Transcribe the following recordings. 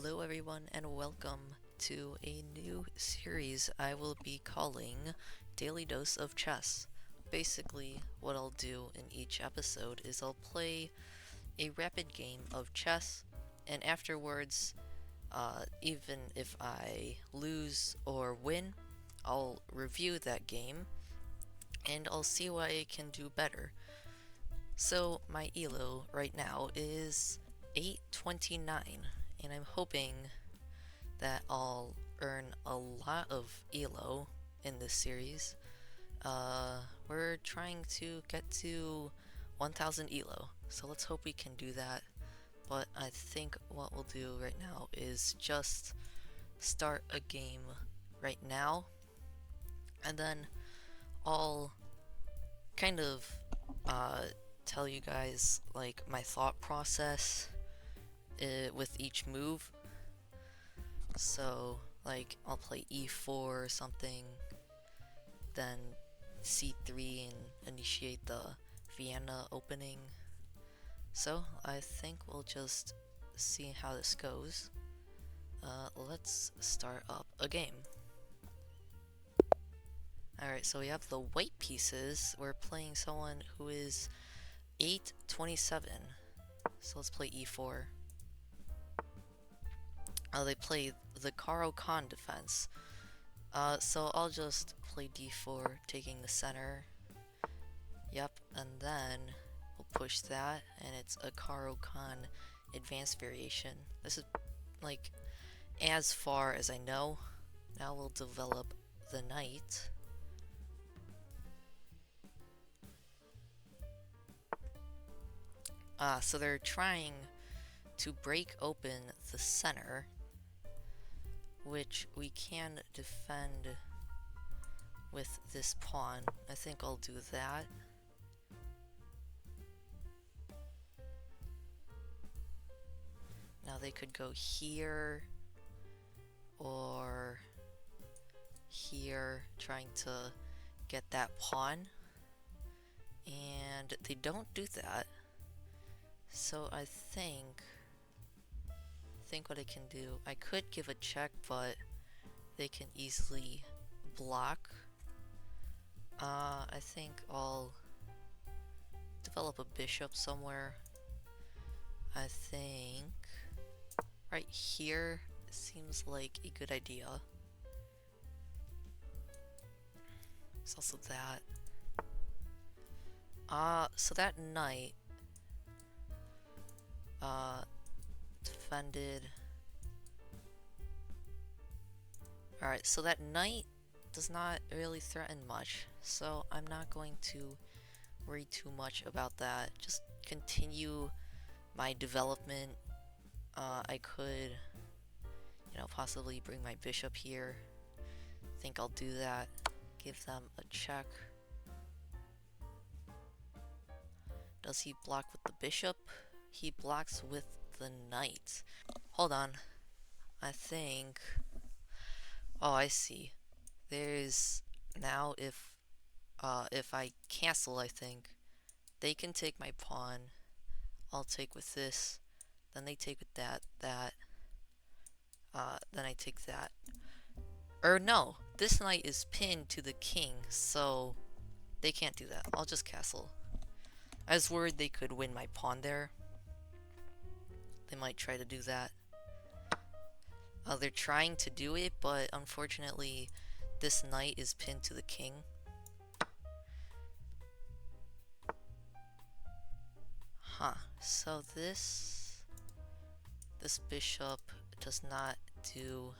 Hello, everyone, and welcome to a new series I will be calling Daily Dose of Chess. Basically, what I'll do in each episode is I'll play a rapid game of chess, and afterwards, even if I lose or win, I'll review that game and I'll see what I can do better. So, my ELO right now is 829, and I'm hoping that I'll earn a lot of ELO in this series. We're trying to get to 1000 ELO, so let's hope we can do that. But I think what we'll do right now is just start a game right now, and then I'll kind of tell you guys like my thought process with each move. So, like, I'll play e4 or something, then c3 and initiate the Vienna opening. So, I think we'll just see how this goes. Let's start up a game. Alright, so we have the white pieces. We're playing someone who is 827. So let's play e4. They play the Caro-Kann defense. So I'll just play d4, taking the center. Yep, and then we'll push that, and it's a Caro-Kann advanced variation. This is, like, as far as I know. Now we'll develop the knight. So they're trying to break open the center, which we can defend with this pawn. I think I'll do that. Now they could go here or here, trying to get that pawn, and they don't do that. So I think what I can do, I could give a check, but they can easily block. I think I'll develop a bishop somewhere. I think right here seems like a good idea. There's also that. So that knight defended. Alright, so that knight does not really threaten much, so I'm not going to worry too much about that. Just continue my development. I could, possibly bring my bishop here. Think I'll do that. Give them a check. Does he block with the bishop? He blocks with the knight. Hold on. I think... Oh, I see. There's... Now if I cancel, I think, they can take my pawn. I'll take with this. Then they take with that. Then I take that. Or no, this knight is pinned to the king, so they can't do that. I'll just castle. I was worried they could win my pawn there. They might try to do that. They're trying to do it, but unfortunately, this knight is pinned to the king. Huh. So this bishop does not do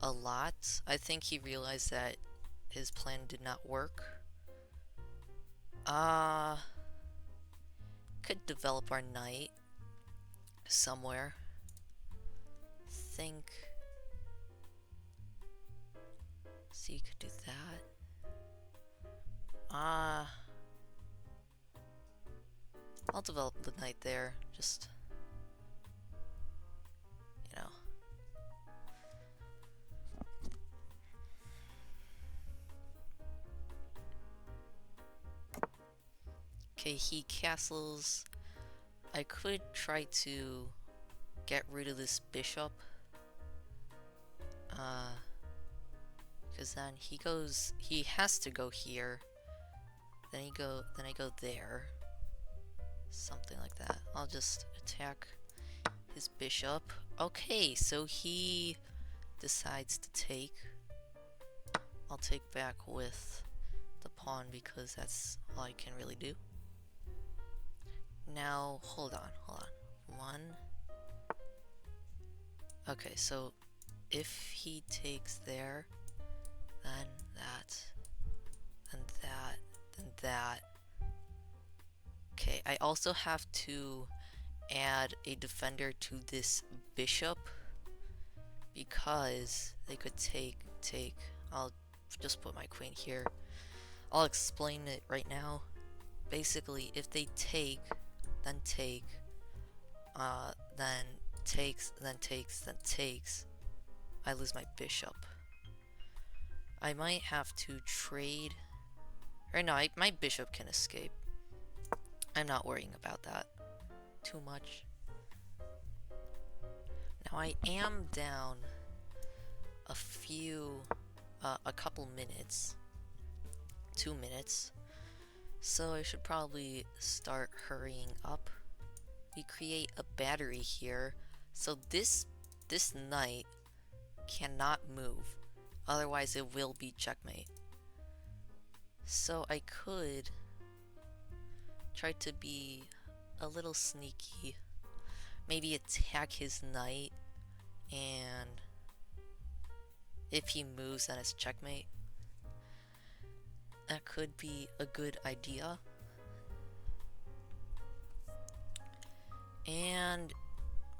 a lot. I think he realized that his plan did not work. Could develop our knight somewhere. Think. So you could do that. I'll develop the knight there. Just, Okay, he castles. I could try to get rid of this bishop. Because then he has to go here. Then I go there. Something like that. I'll just attack his bishop. Okay, so he decides to take. I'll take back with the pawn because that's all I can really do. Now, hold on. One. Okay, so if he takes there, then that, then that, then that. Okay, I also have to add a defender to this bishop because they could take. I'll just put my queen here. I'll explain it right now. Basically, if they take, then take, then takes, then takes, then takes, I lose my bishop. I might have to trade. Or no, my bishop can escape. I'm not worrying about that too much. Now I am down a couple minutes. 2 minutes. So I should probably start hurrying up. We create a battery here. So this knight cannot move. Otherwise it will be checkmate. So I could try to be a little sneaky. Maybe attack his knight, and if he moves then it's checkmate. That could be a good idea. And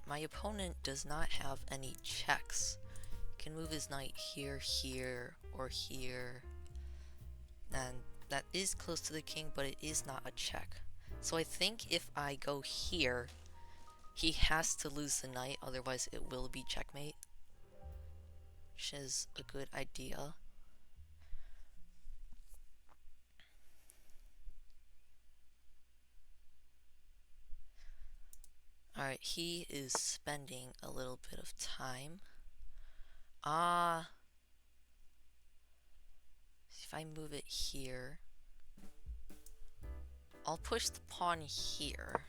my opponent does not have any checks. He can move his knight here, here, or here. And that is close to the king, but it is not a check. So I think if I go here, he has to lose the knight, otherwise it will be checkmate. Which is a good idea. Alright, he is spending a little bit of time. If I move it here, I'll push the pawn here,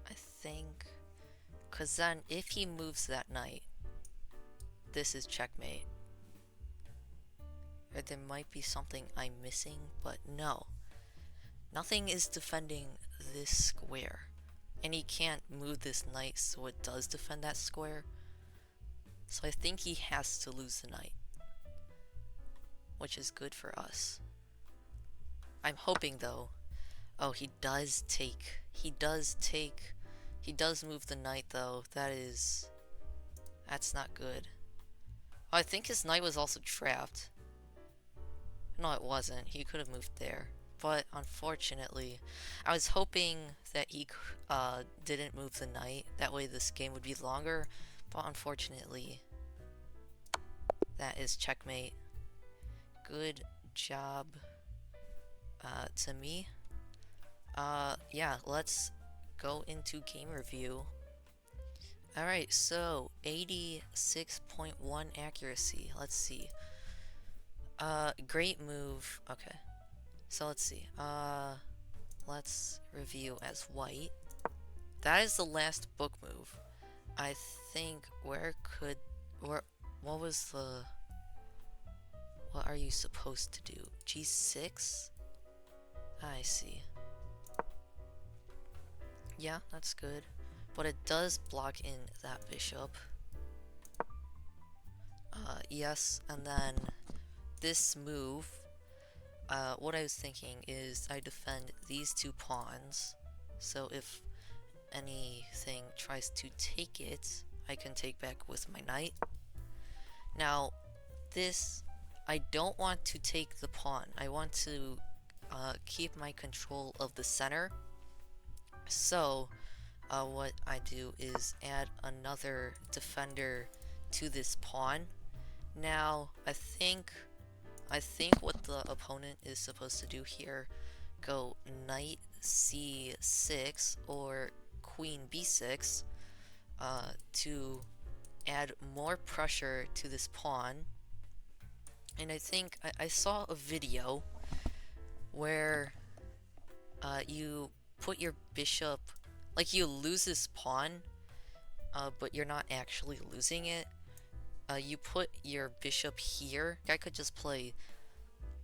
I think, because then if he moves that knight, this is checkmate. Or there might be something I'm missing, but no. Nothing is defending this square. And he can't move this knight, so it does defend that square. So I think he has to lose the knight, which is good for us. I'm hoping though. Oh, he does take. He does move the knight though. That's not good. Oh, I think his knight was also trapped. No, it wasn't. He could have moved there. But unfortunately, I was hoping that he didn't move the knight. That way this game would be longer. But unfortunately, that is checkmate. Good job to me. Yeah, let's go into game review. Alright, so 86.1 accuracy. Let's see. Great move. Okay. So let's see. Let's review as white. That is the last book move. I think what are you supposed to do? G6? I see. Yeah, that's good. But it does block in that bishop. Yes, and then this move, what I was thinking is I defend these two pawns, so if anything tries to take it, I can take back with my knight. Now, this, I don't want to take the pawn. I want to keep my control of the center. So, what I do is add another defender to this pawn. Now, I think what the opponent is supposed to do here, go knight c6 or queen b6, to add more pressure to this pawn. And I think I saw a video where you put your bishop, like you lose this pawn, but you're not actually losing it. You put your bishop here. I could just play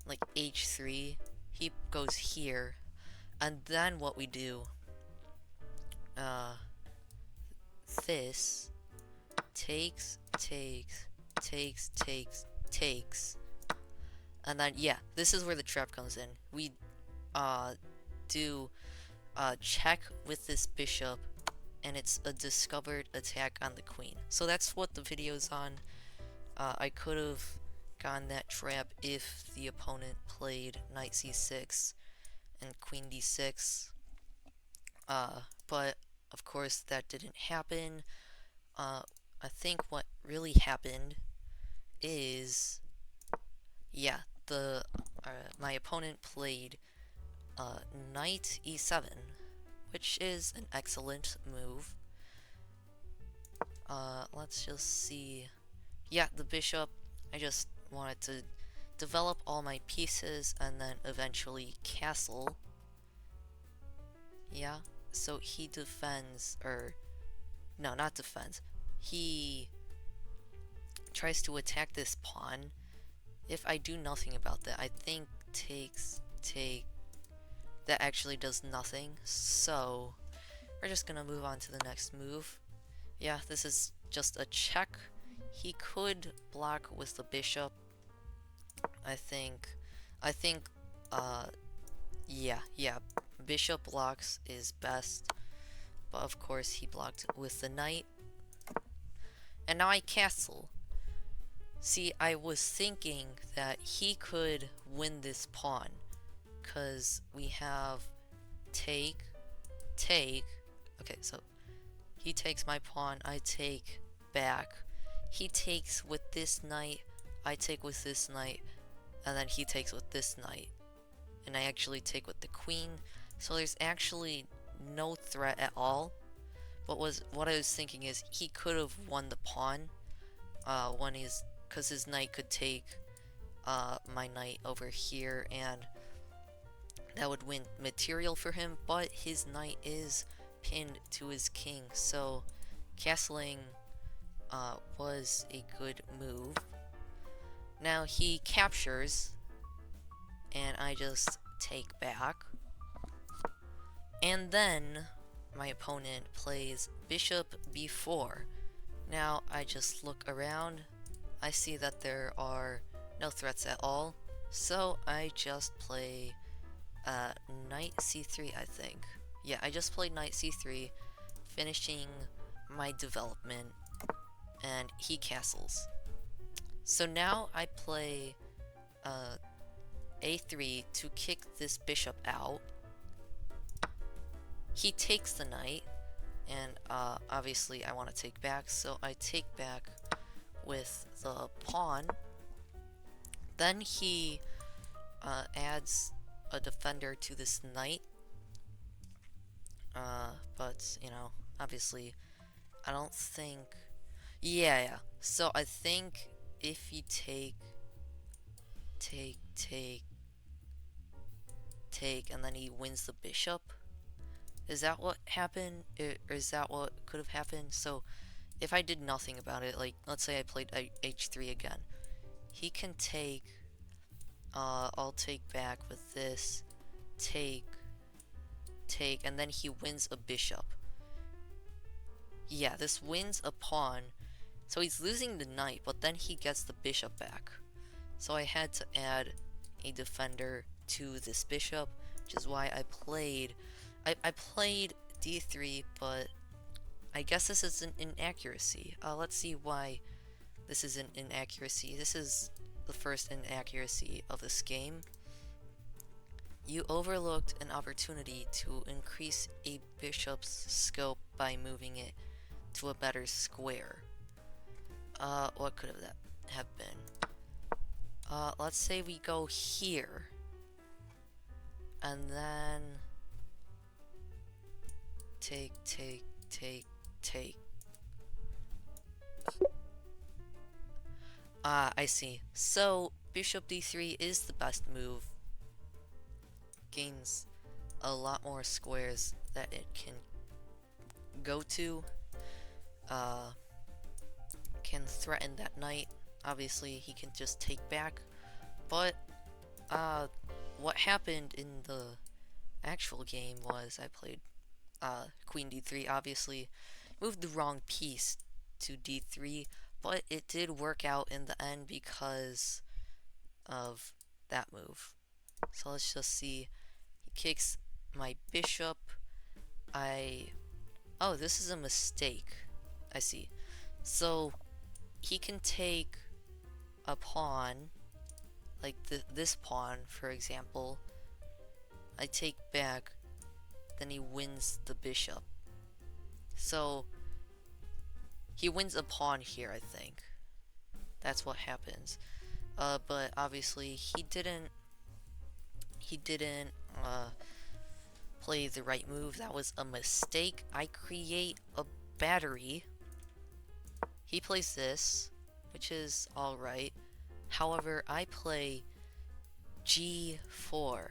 like h3. He goes here, and then what we do, this takes, and then yeah, this is where the trap comes in. We do check with this bishop, and it's a discovered attack on the queen. So that's what the video's on. I could have gotten that trap if the opponent played knight c6 and queen d6, but of course that didn't happen. I think what really happened is, yeah, my opponent played knight e7, which is an excellent move. Let's just see. Yeah, the bishop, I just wanted to develop all my pieces and then eventually castle. Yeah, so he defends, or no, not defends. He tries to attack this pawn. If I do nothing about that, I think take, that actually does nothing. So we're just gonna move on to the next move. Yeah, this is just a check. He could block with the bishop. I think, yeah, bishop blocks is best. But of course he blocked with the knight. And now I castle. See, I was thinking that he could win this pawn, cause we have take. Okay, so he takes my pawn, I take back. He takes with this knight, I take with this knight, and then he takes with this knight. And I actually take with the queen, so there's actually no threat at all. But what I was thinking is he could have won the pawn, because his knight could take my knight over here, and that would win material for him, but his knight is pinned to his king, so castling was a good move. Now he captures, and I just take back. And then my opponent plays bishop b4. Now I just look around, I see that there are no threats at all, so I just play knight c3, I think. Yeah, I just played knight c3, finishing my development, and he castles. So now I play a3 to kick this bishop out. He takes the knight, and obviously I want to take back, so I take back with the pawn. Then he adds a defender to this knight, but you know, obviously I don't think, yeah, so I think if you take, and then he wins the bishop, is that what happened, or is that what could have happened? So if I did nothing about it, like let's say I played h3 again, he can take, I'll take back with this, take, and then he wins a bishop. Yeah, this wins a pawn, so he's losing the knight, but then he gets the bishop back. So I had to add a defender to this bishop, which is why I played, I played d3, but I guess this is an inaccuracy. Let's see why this is an inaccuracy. This is the first inaccuracy of this game. You overlooked an opportunity to increase a bishop's scope by moving it to a better square. What could that have been? Let's say we go here, and then take, Ah, I see. So, bishop d3 is the best move. Gains a lot more squares that it can go to. Uh, can threaten that knight. Obviously, he can just take back. But, what happened in the actual game was I played queen d3, obviously moved the wrong piece to d3, but it did work out in the end because of that move. So let's just see. He kicks my bishop. Oh, this is a mistake. I see. So he can take a pawn, like this pawn, for example. I take back, then he wins the bishop. So he wins a pawn here, I think. That's what happens. But obviously he didn't play the right move. That was a mistake. I create a battery. He plays this, which is alright. However, I play g4.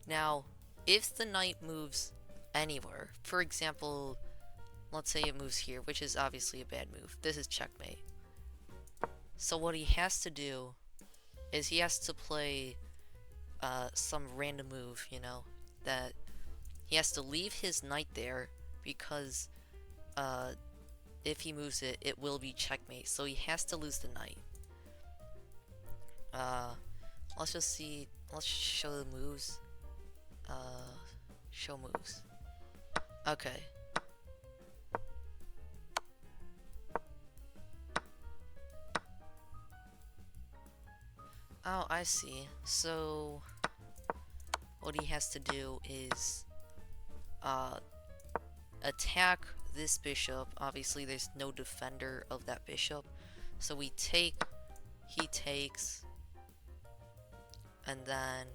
Now, if the knight moves anywhere, for example, let's say it moves here, which is obviously a bad move. This is checkmate. So what he has to do is he has to play some random move, you know, that he has to leave his knight there because if he moves it, it will be checkmate. So he has to lose the knight. Uh, let's just see. Let's show the moves. Show moves. Okay. Oh, I see. So what he has to do is attack this bishop. Obviously, there's no defender of that bishop. So we take, he takes, and then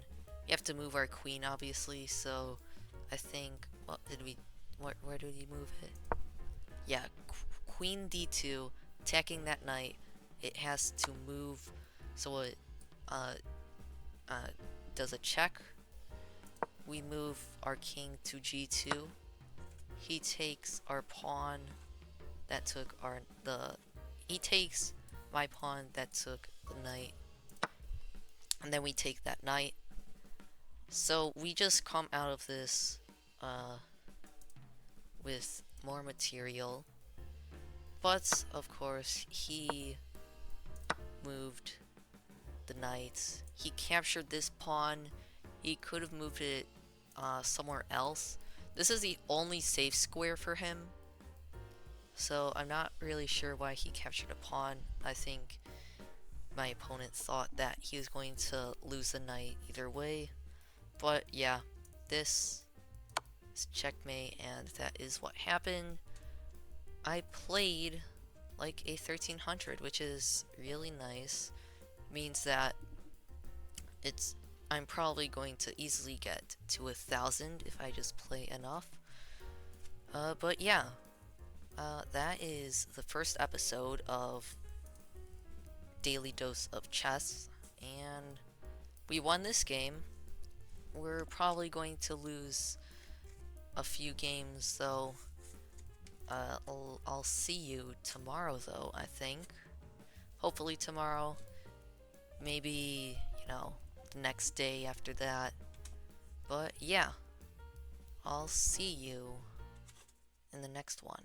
we have to move our queen, obviously. So I think, what did we, where did he move it? Yeah, queen d2, attacking that knight. It has to move, so it uh, does a check. We move our king to g2. He takes our pawn that took he takes my pawn that took the knight, and then we take that knight. So we just come out of this with more material, but of course he moved the knight. He captured this pawn. He could have moved it somewhere else. This is the only safe square for him, so I'm not really sure why he captured a pawn. I think my opponent thought that he was going to lose the knight either way. But yeah, this is checkmate, and that is what happened. I played like a 1300, which is really nice. Means that I'm probably going to easily get to 1,000 if I just play enough. But yeah, that is the first episode of Daily Dose of Chess, and we won this game. We're probably going to lose a few games, though. I'll see you tomorrow, though, I think. Hopefully tomorrow. Maybe, you know, the next day after that. But yeah, I'll see you in the next one.